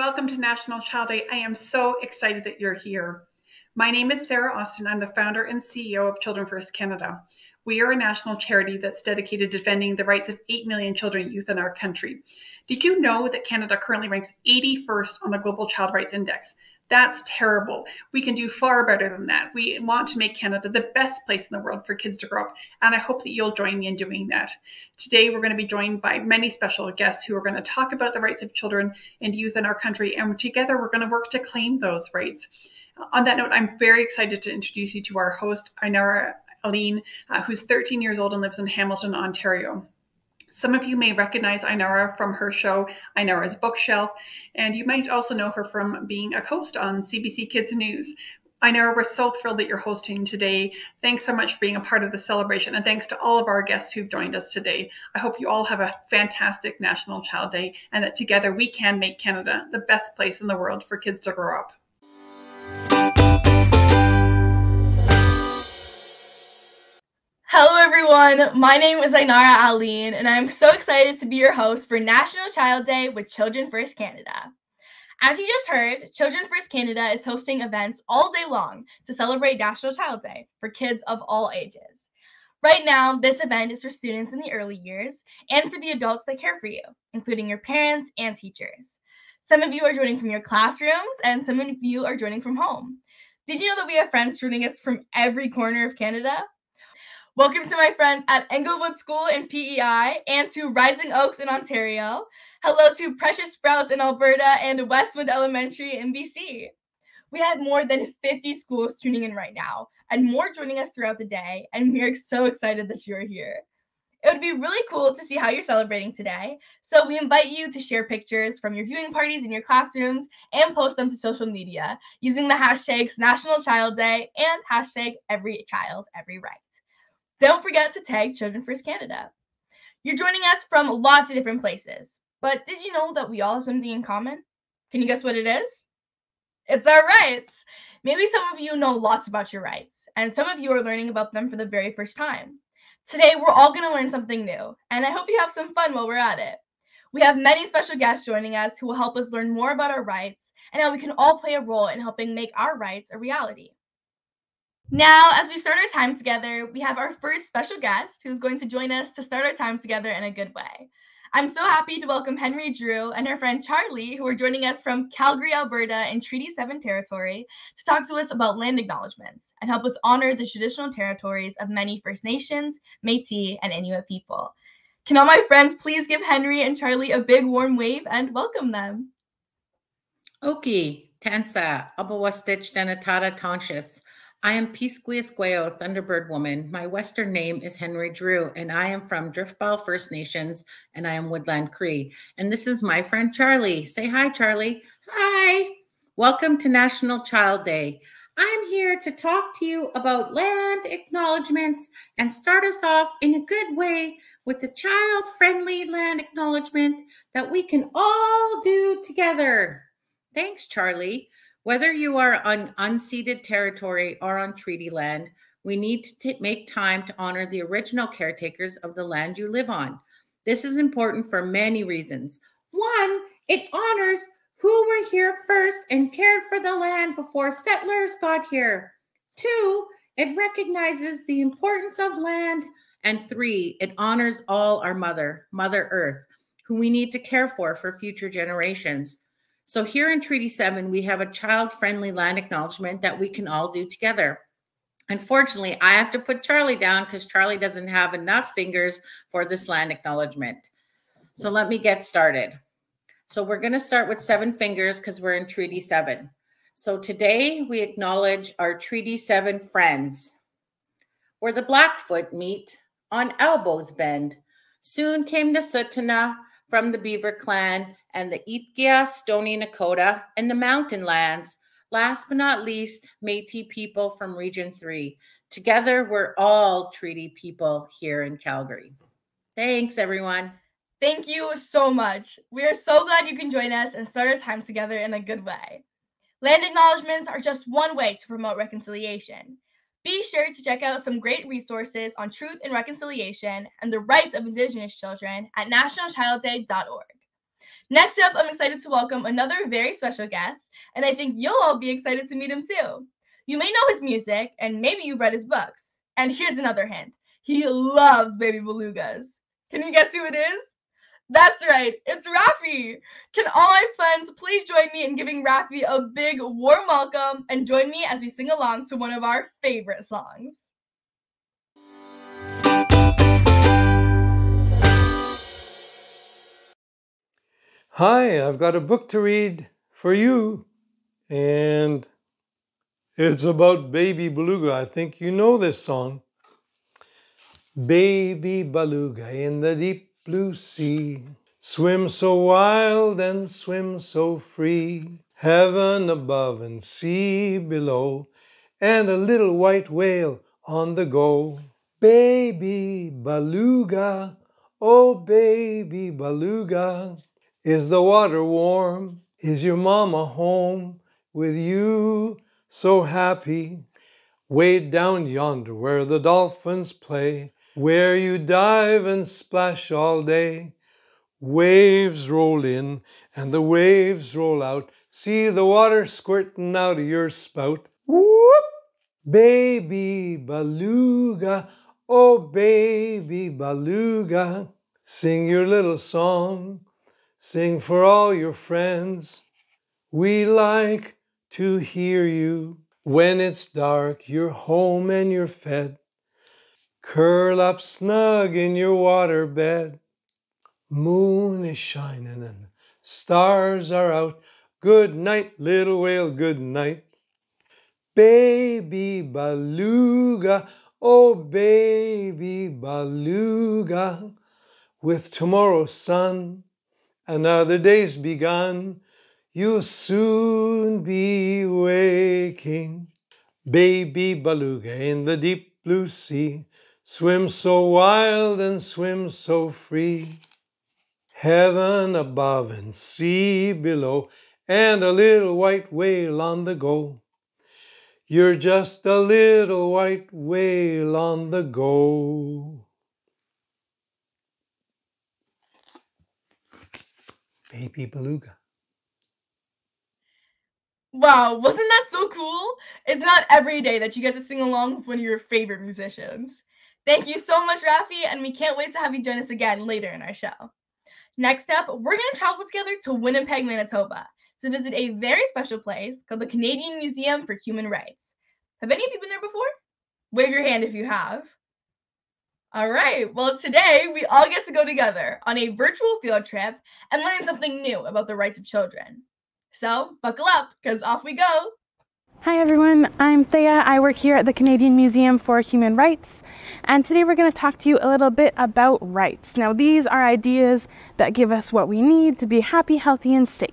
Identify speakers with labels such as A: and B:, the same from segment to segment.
A: welcome to National Child Day. I am so excited that you're here. My name is Sarah Austin. I'm the founder and CEO of Children First Canada. We are a national charity that's dedicated to defending the rights of 8 million children and youth in our country. Did you know that Canada currently ranks 81st on the Global Child Rights Index? That's terrible. We can do far better than that. We want to make Canada the best place in the world for kids to grow up, and I hope that you'll join me in doing that. Today, we're going to be joined by many special guests who are going to talk about the rights of children and youth in our country, and together we're going to work to claim those rights. On that note, I'm very excited to introduce you to our host, Ainara Aline, who's 13 years old and lives in Hamilton, Ontario. Some of you may recognize Ainara from her show, Ainara's Bookshelf, and you might also know her from being a host on CBC Kids News. Ainara, we're so thrilled that you're hosting today. Thanks so much for being a part of the celebration, and thanks to all of our guests who've joined us today. I hope you all have a fantastic National Child Day, and that together we can make Canada the best place in the world for kids to grow up.
B: Hello everyone, my name is Ainara Aline, and I'm so excited to be your host for National Child Day with Children First Canada. As you just heard, Children First Canada is hosting events all day long to celebrate National Child Day for kids of all ages. Right now, this event is for students in the early years and for the adults that care for you, including your parents and teachers. Some of you are joining from your classrooms, and some of you are joining from home. Did you know that we have friends joining us from every corner of Canada? Welcome to my friends at Englewood School in PEI and to Rising Oaks in Ontario. Hello to Precious Sprouts in Alberta and Westwood Elementary in BC. We have more than 50 schools tuning in right now and more joining us throughout the day, and we are so excited that you are here. It would be really cool to see how you're celebrating today, so we invite you to share pictures from your viewing parties in your classrooms and post them to social media using the hashtags National Child Day and hashtag Every Child, Every Right. Don't forget to tag Children First Canada. You're joining us from lots of different places, but did you know that we all have something in common? Can you guess what it is? It's our rights. Maybe some of you know lots about your rights, and some of you are learning about them for the very first time. Today, we're all going to learn something new, and I hope you have some fun while we're at it. We have many special guests joining us who will help us learn more about our rights and how we can all play a role in helping make our rights a reality. Now, as we start our time together, we have our first special guest who's going to join us to start our time together in a good way. I'm so happy to welcome Henry Drew and her friend Charlie, who are joining us from Calgary, Alberta in Treaty 7 territory to talk to us about land acknowledgements and help us honor the traditional territories of many First Nations, Métis, and Inuit people. Can all my friends please give Henry and Charlie a big warm wave and welcome them?
C: Oki, Tansa, Abawastich, Danatata, Tonshus. I am Pisquiasqueo, Thunderbird Woman. My Western name is Henry Drew, and I am from Driftball First Nations, and I am Woodland Cree. And this is my friend Charlie. Say hi, Charlie. Hi. Welcome to National Child Day. I'm here to talk to you about land acknowledgements and start us off in a good way with a child-friendly land acknowledgement that we can all do together. Thanks, Charlie. Whether you are on unceded territory or on treaty land, we need to make time to honor the original caretakers of the land you live on. This is important for many reasons. One, it honors who were here first and cared for the land before settlers got here. Two, it recognizes the importance of land. And three, it honors all our Mother Earth, who we need to care for future generations. So here in Treaty 7, we have a child-friendly land acknowledgement that we can all do together. Unfortunately, I have to put Charlie down because Charlie doesn't have enough fingers for this land acknowledgement. So let me get started. So we're going to start with 7 fingers because we're in Treaty 7. So today we acknowledge our Treaty 7 friends. Where the Blackfoot meet, on elbows bend. Soon came the Sutana from the Beaver Clan and the Ithgia, Stoney Nakoda, and the Mountain Lands. Last but not least, Métis people from Region 3. Together, we're all treaty people here in Calgary. Thanks, everyone.
B: Thank you so much. We are so glad you can join us and start our time together in a good way. Land acknowledgements are just one way to promote reconciliation. Be sure to check out some great resources on truth and reconciliation and the rights of Indigenous children at nationalchildday.org. Next up, I'm excited to welcome another very special guest, and I think you'll all be excited to meet him too. You may know his music, and maybe you've read his books. And here's another hint. He loves baby belugas. Can you guess who it is? That's right, it's Rafi! Can all my friends please join me in giving Rafi a big warm welcome and join me as we sing along to one of our favorite songs.
D: Hi, I've got a book to read for you, and it's about Baby Beluga. I think you know this song. Baby beluga in the deep blue sea, swim so wild and swim so free, heaven above and sea below, and a little white whale on the go. Baby beluga, oh baby beluga, is the water warm? Is your mama home with you so happy? Way down yonder where the dolphins play, where you dive and splash all day. Waves roll in and the waves roll out. See the water squirting out of your spout. Whoop! Baby beluga, oh baby beluga, sing your little song. Sing for all your friends. We like to hear you. When it's dark, you're home and you're fed. Curl up snug in your water bed. Moon is shining and stars are out. Good night, little whale, good night. Baby beluga, oh baby beluga, with tomorrow's sun, another day's begun, you'll soon be waking. Baby beluga in the deep blue sea, swim so wild and swim so free. Heaven above and sea below, and a little white whale on the go. You're just a little white whale on the go. Baby beluga.
B: Wow, wasn't that so cool? It's not every day that you get to sing along with one of your favorite musicians. Thank you so much, Rafi, and we can't wait to have you join us again later in our show. Next up, we're going to travel together to Winnipeg, Manitoba to visit a very special place called the Canadian Museum for Human Rights. Have any of you been there before? Wave your hand if you have. All right, well, today we all get to go together on a virtual field trip and learn something new about the rights of children. So, buckle up, because off we go.
E: Hi everyone, I'm Thea. I work here at the Canadian Museum for Human Rights, and today we're going to talk to you a little bit about rights. Now, these are ideas that give us what we need to be happy, healthy, and safe.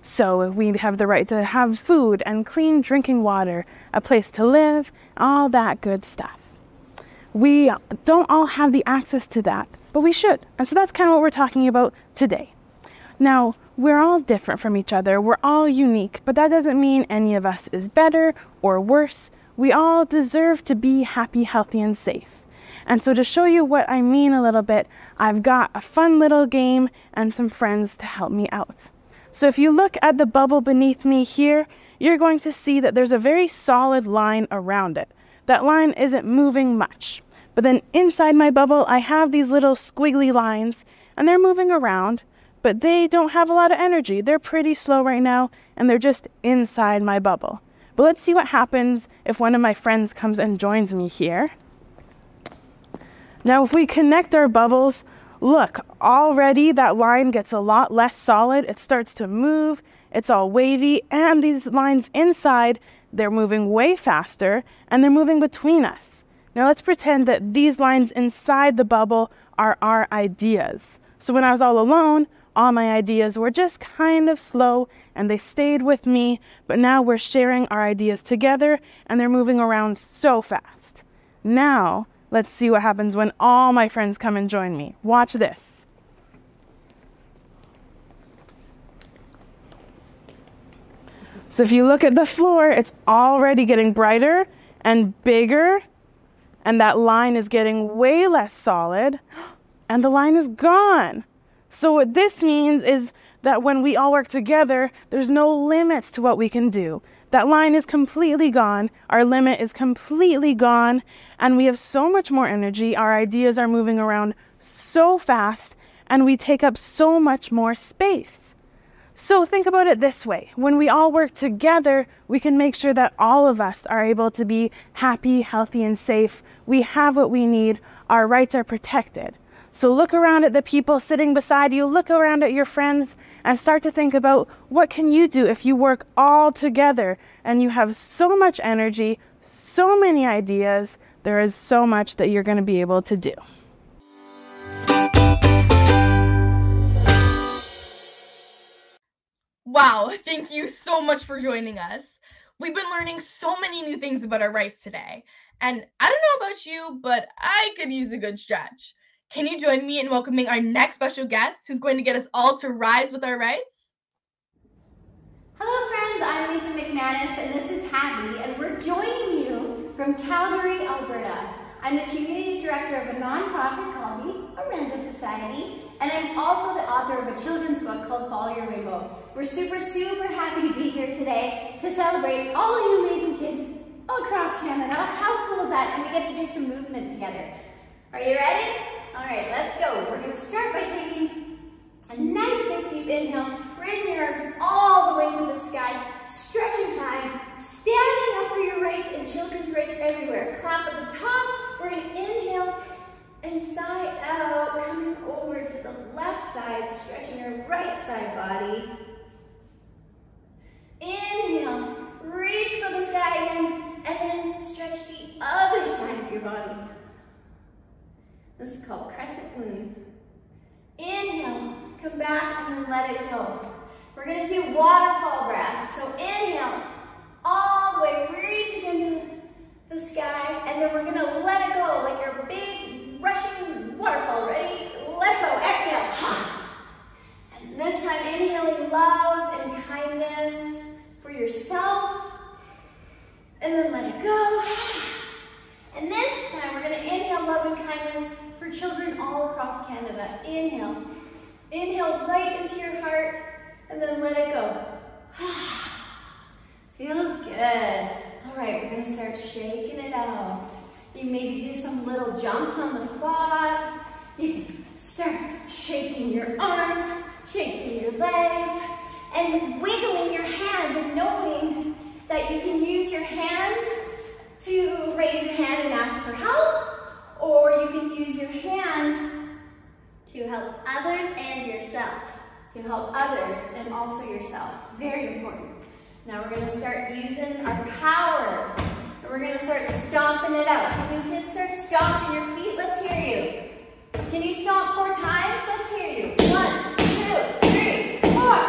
E: So we have the right to have food and clean drinking water, a place to live, all that good stuff. We don't all have the access to that, but we should. And so that's kind of what we're talking about today. Now, we're all different from each other. We're all unique, but that doesn't mean any of us is better or worse. We all deserve to be happy, healthy, and safe. And so to show you what I mean a little bit, I've got a fun little game and some friends to help me out. So if you look at the bubble beneath me here, you're going to see that there's a very solid line around it. That line isn't moving much. But then inside my bubble, I have these little squiggly lines, and they're moving around, but they don't have a lot of energy. They're pretty slow right now, and they're just inside my bubble. But let's see what happens if one of my friends comes and joins me here. Now, if we connect our bubbles, look, already that line gets a lot less solid. It starts to move, it's all wavy, and these lines inside, they're moving way faster, and they're moving between us. Now let's pretend that these lines inside the bubble are our ideas. So when I was all alone, all my ideas were just kind of slow and they stayed with me, but now we're sharing our ideas together and they're moving around so fast. Now, let's see what happens when all my friends come and join me. Watch this. So if you look at the floor, it's already getting brighter and bigger, and that line is getting way less solid, and the line is gone. So what this means is that when we all work together, there's no limits to what we can do. That line is completely gone. Our limit is completely gone. And we have so much more energy. Our ideas are moving around so fast, and we take up so much more space. So think about it this way. When we all work together, we can make sure that all of us are able to be happy, healthy, and safe. We have what we need. Our rights are protected. So look around at the people sitting beside you, look around at your friends, and start to think about what can you do if you work all together and you have so much energy, so many ideas. There is so much that you're going to be able to do.
B: Wow, thank you so much for joining us. We've been learning so many new things about our rights today. And I don't know about you, but I could use a good stretch. Can you join me in welcoming our next special guest who's going to get us all to rise with our rights?
F: Hello friends, I'm Lisa McManus and this is Hadley, and we're joining you from Calgary, Alberta. I'm the community director of a nonprofit called the Orenda Society, and I'm also the author of a children's book called Follow Your Rainbow. We're super happy to be here today to celebrate all of you amazing kids all across Canada. How cool is that? And we get to do some movement together. Are you ready? All right, let's go. We're gonna start by taking a nice big deep inhale, raising your arms all the way to the sky, stretching high, standing up for your rights and children's rights everywhere. Clap at the top. We're gonna inhale and sigh out, coming over to the left side, stretching your right side body. Inhale, reach for the sky again, and then stretch the other side of your body. This is called crescent moon. Inhale, come back and then let it go. We're gonna do waterfall breath. So inhale, all the way, reaching into the sky, and then we're gonna let it go like your big rushing waterfall. Ready? Let go, exhale. And this time inhaling love and kindness for yourself, and then let it go. And this time we're gonna inhale love and kindness for children all across Canada. Inhale. Inhale right into your heart, and then let it go. Feels good. All right, we're gonna start shaking it out. You maybe do some little jumps on the spot. You can start shaking your arms, shaking your legs, and wiggling your hands, and knowing that you can use your hands to raise your hand and ask for help, or you can use your hands to help others and yourself. To help others and also yourself. Very important. Now we're going to start using our power, and we're going to start stomping it out. Can you kids start stomping your feet? Let's hear you. Can you stomp 4 times? Let's hear you. 1, 2, 3, 4.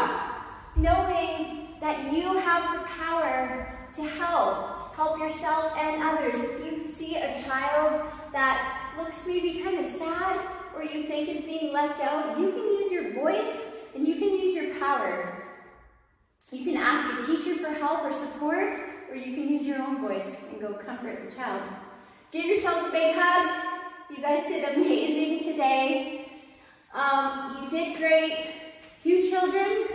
F: Knowing that you have the power to help yourself and others. If you see a child that looks maybe kind of sad, or you think is being left out, you can use your voice and you can use your power. You can ask a teacher for help or support, or you can use your own voice and go comfort the child. Give yourselves a big hug. You guys did amazing today. You did great. You children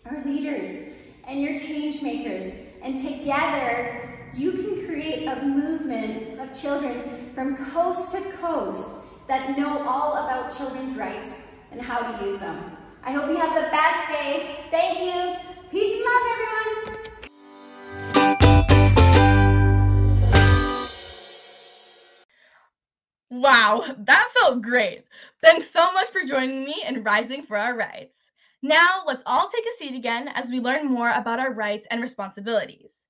F: are leaders and you're change makers. And together, you can create a movement of children from coast to coast that know all about children's rights and how to use them. I hope you have the best day. Thank you. Peace and love, everyone.
B: Wow, that felt great. Thanks so much for joining me in Rising for Our Rights. Now, let's all take a seat again as we learn more about our rights and responsibilities.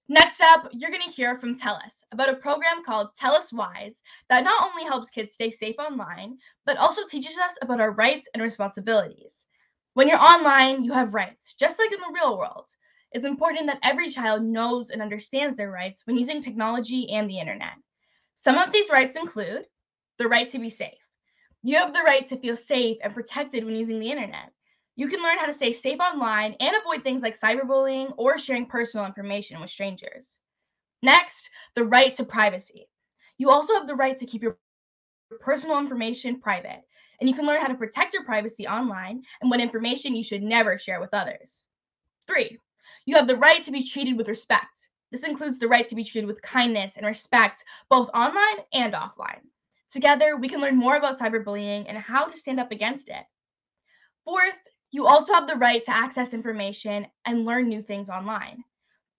B: Next up, you're going to hear from TELUS about a program called TELUS Wise that not only helps kids stay safe online, but also teaches us about our rights and responsibilities. When you're online, you have rights, just like in the real world. It's important that every child knows and understands their rights when using technology and the internet. Some of these rights include the right to be safe. You have the right to feel safe and protected when using the internet. You can learn how to stay safe online and avoid things like cyberbullying or sharing personal information with strangers. Next, the right to privacy. You also have the right to keep your personal information private. and you can learn how to protect your privacy online and what information you should never share with others. 3, you have the right to be treated with respect. This includes the right to be treated with kindness and respect, both online and offline. Together, we can learn more about cyberbullying and how to stand up against it. 4th, you also have the right to access information and learn new things online.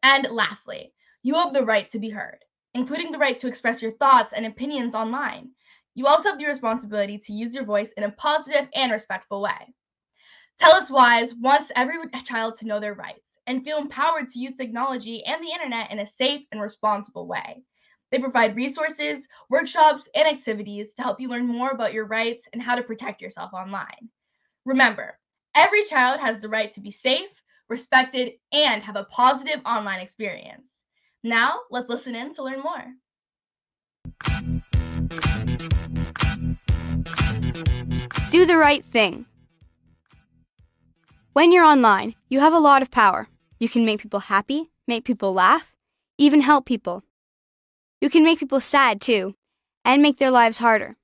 B: And lastly, you have the right to be heard, including the right to express your thoughts and opinions online. You also have the responsibility to use your voice in a positive and respectful way. TELUS Wise wants every child to know their rights and feel empowered to use technology and the internet in a safe and responsible way. They provide resources, workshops, and activities to help you learn more about your rights and how to protect yourself online. Remember, every child has the right to be safe, respected, and have a positive online experience. Now, let's listen in to learn more.
G: Do the right thing. When you're online, you have a lot of power. You can make people happy, make people laugh, even help people. You can make people sad too, and make their lives harder.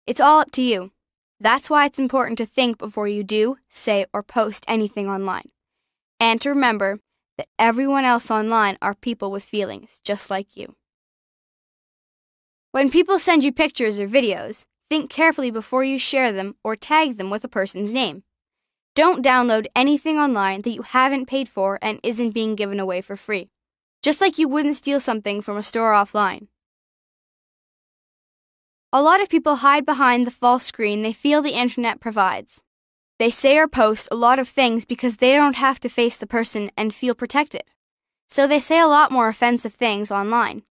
G: It's all up to you. That's why it's important to think before you do, say, or post anything online. And to remember that everyone else online are people with feelings, just like you. When people send you pictures or videos, think carefully before you share them or tag them with a person's name. Don't download anything online that you haven't paid for and isn't being given away for free, just like you wouldn't steal something from a store offline. A lot of people hide behind the false screen they feel the internet provides. They say or post a lot of things because they don't have to face the person and feel protected. So they say a lot more offensive things online.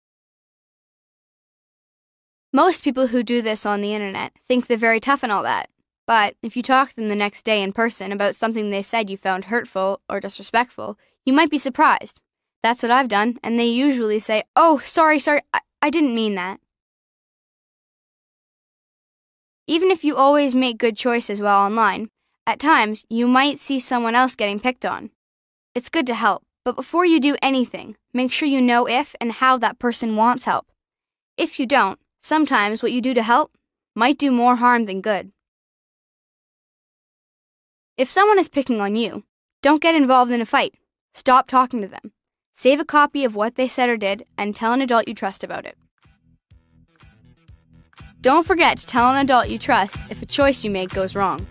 G: Most people who do this on the internet think they're very tough and all that. But if you talk to them the next day in person about something they said you found hurtful or disrespectful, you might be surprised. That's what I've done, and they usually say, "Oh, sorry, I didn't mean that." Even if you always make good choices while online, at times you might see someone else getting picked on. It's good to help, but before you do anything, make sure you know if and how that person wants help. If you don't, sometimes what you do to help might do more harm than good. If someone is picking on you, don't get involved in a fight. Stop talking to them. Save a copy of what they said or did and tell an adult you trust about it. Don't forget to tell an adult you trust if a choice you make goes wrong.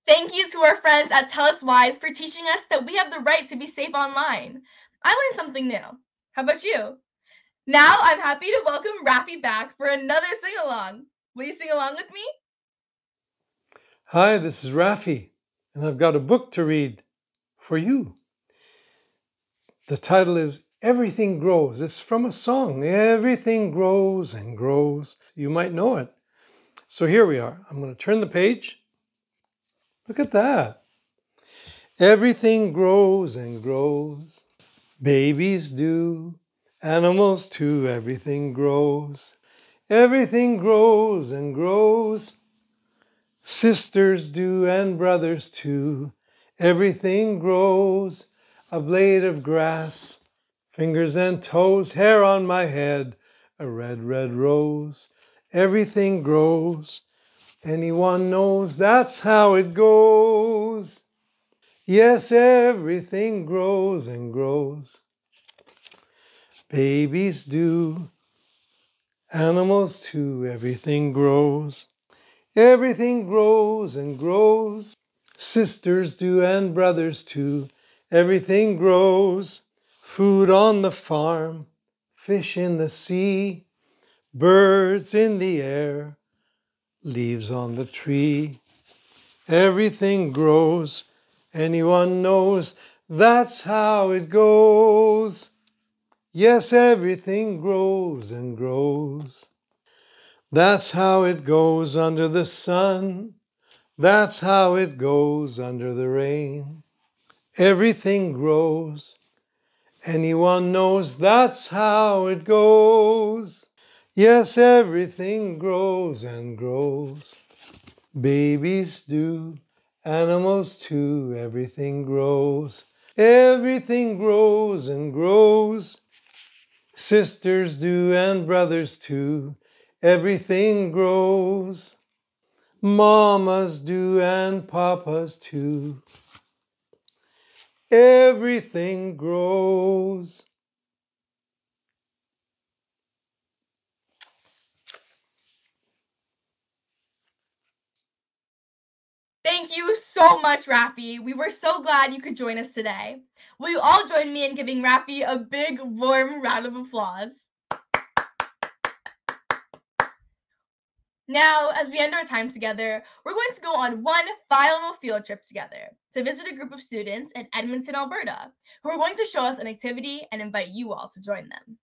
B: Thank you to our friends at TELUS Wise for teaching us that we have the right to be safe online. I learned something new. How about you? Now I'm happy to welcome Rafi back for another sing-along. Will you sing along with me?
D: Hi, this is Rafi, and I've got a book to read for you. The title is Everything Grows. It's from a song, Everything Grows and Grows. You might know it. So here we are. I'm going to turn the page. Look at that. Everything grows and grows. Babies do, animals too. Everything grows. Everything grows and grows. Sisters do and brothers too. Everything grows. A blade of grass, fingers and toes, hair on my head, a red, red rose. Everything grows. Anyone knows that's how it goes. Yes, everything grows and grows. Babies do, animals too. Everything grows. Everything grows and grows. Sisters do and brothers too. Everything grows. Food on the farm, fish in the sea, birds in the air, leaves on the tree. Everything grows. Anyone knows that's how it goes. Yes, everything grows and grows. That's how it goes under the sun. That's how it goes under the rain. Everything grows. Anyone knows that's how it goes. Yes, everything grows and grows. Babies do, animals too, everything grows. Everything grows and grows. Sisters do and brothers too, everything grows. Mamas do and papas too. Everything grows.
B: Thank you so much, Rafi. We were so glad you could join us today. Will you all join me in giving Rafi a big, warm round of applause? Now, as we end our time together, we're going to go on one final field trip together to visit a group of students in Edmonton, Alberta, who are going to show us an activity and invite you all to join them.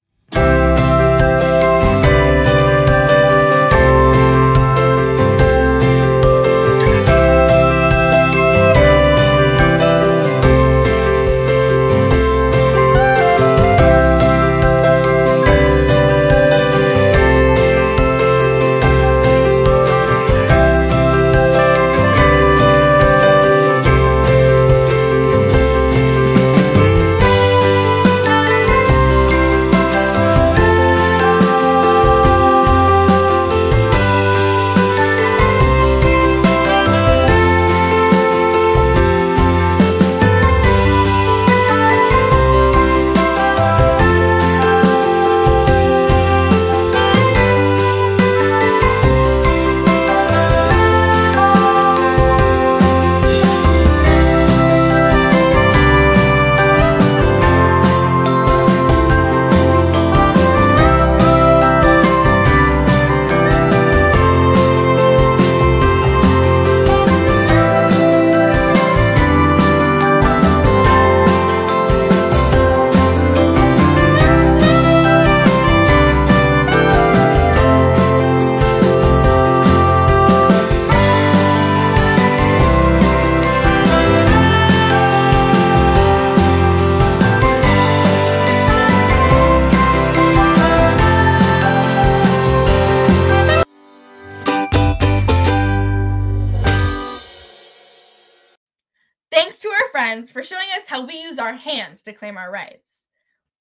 B: Thanks to our friends for showing us how we use our hands to claim our rights.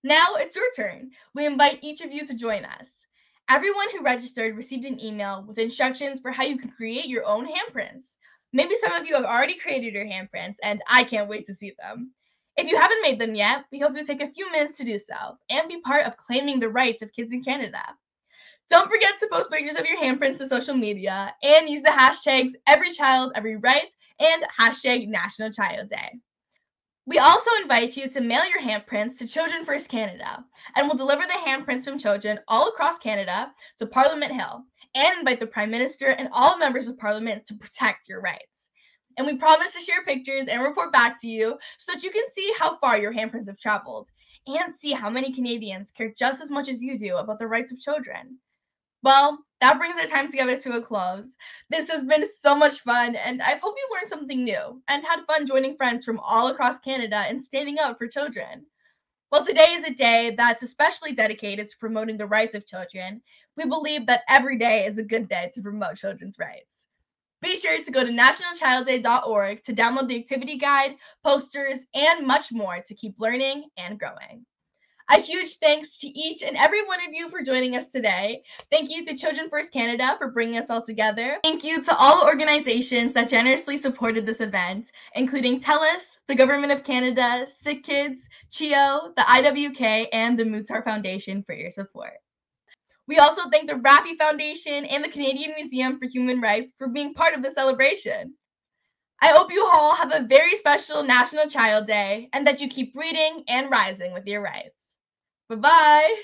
B: Now it's your turn. We invite each of you to join us. Everyone who registered received an email with instructions for how you can create your own handprints. Maybe some of you have already created your handprints, and I can't wait to see them. If you haven't made them yet, we hope you'll take a few minutes to do so and be part of claiming the rights of kids in Canada. Don't forget to post pictures of your handprints to social media and use the hashtags #EveryChildEveryRight and #National Child Day. We also invite you to mail your handprints to Children First Canada, and we'll deliver the handprints from children all across Canada to Parliament Hill and invite the Prime Minister and all members of Parliament to protect your rights. And we promise to share pictures and report back to you so that you can see how far your handprints have traveled and see how many Canadians care just as much as you do about the rights of children. Well, that brings our time together to a close. This has been so much fun, and I hope you learned something new and had fun joining friends from all across Canada and standing up for children. Well, today is a day that's especially dedicated to promoting the rights of children. We believe that every day is a good day to promote children's rights. Be sure to go to nationalchildday.org to download the activity guide, posters, and much more to keep learning and growing. A huge thanks to each and every one of you for joining us today. Thank you to Children First Canada for bringing us all together. Thank you to all organizations that generously supported this event, including TELUS, the Government of Canada, Sick Kids, CHEO, the IWK, and the Moodsar Foundation for your support. We also thank the Rafi Foundation and the Canadian Museum for Human Rights for being part of the celebration. I hope you all have a very special National Child Day and that you keep reading and rising with your rights. Bye-bye.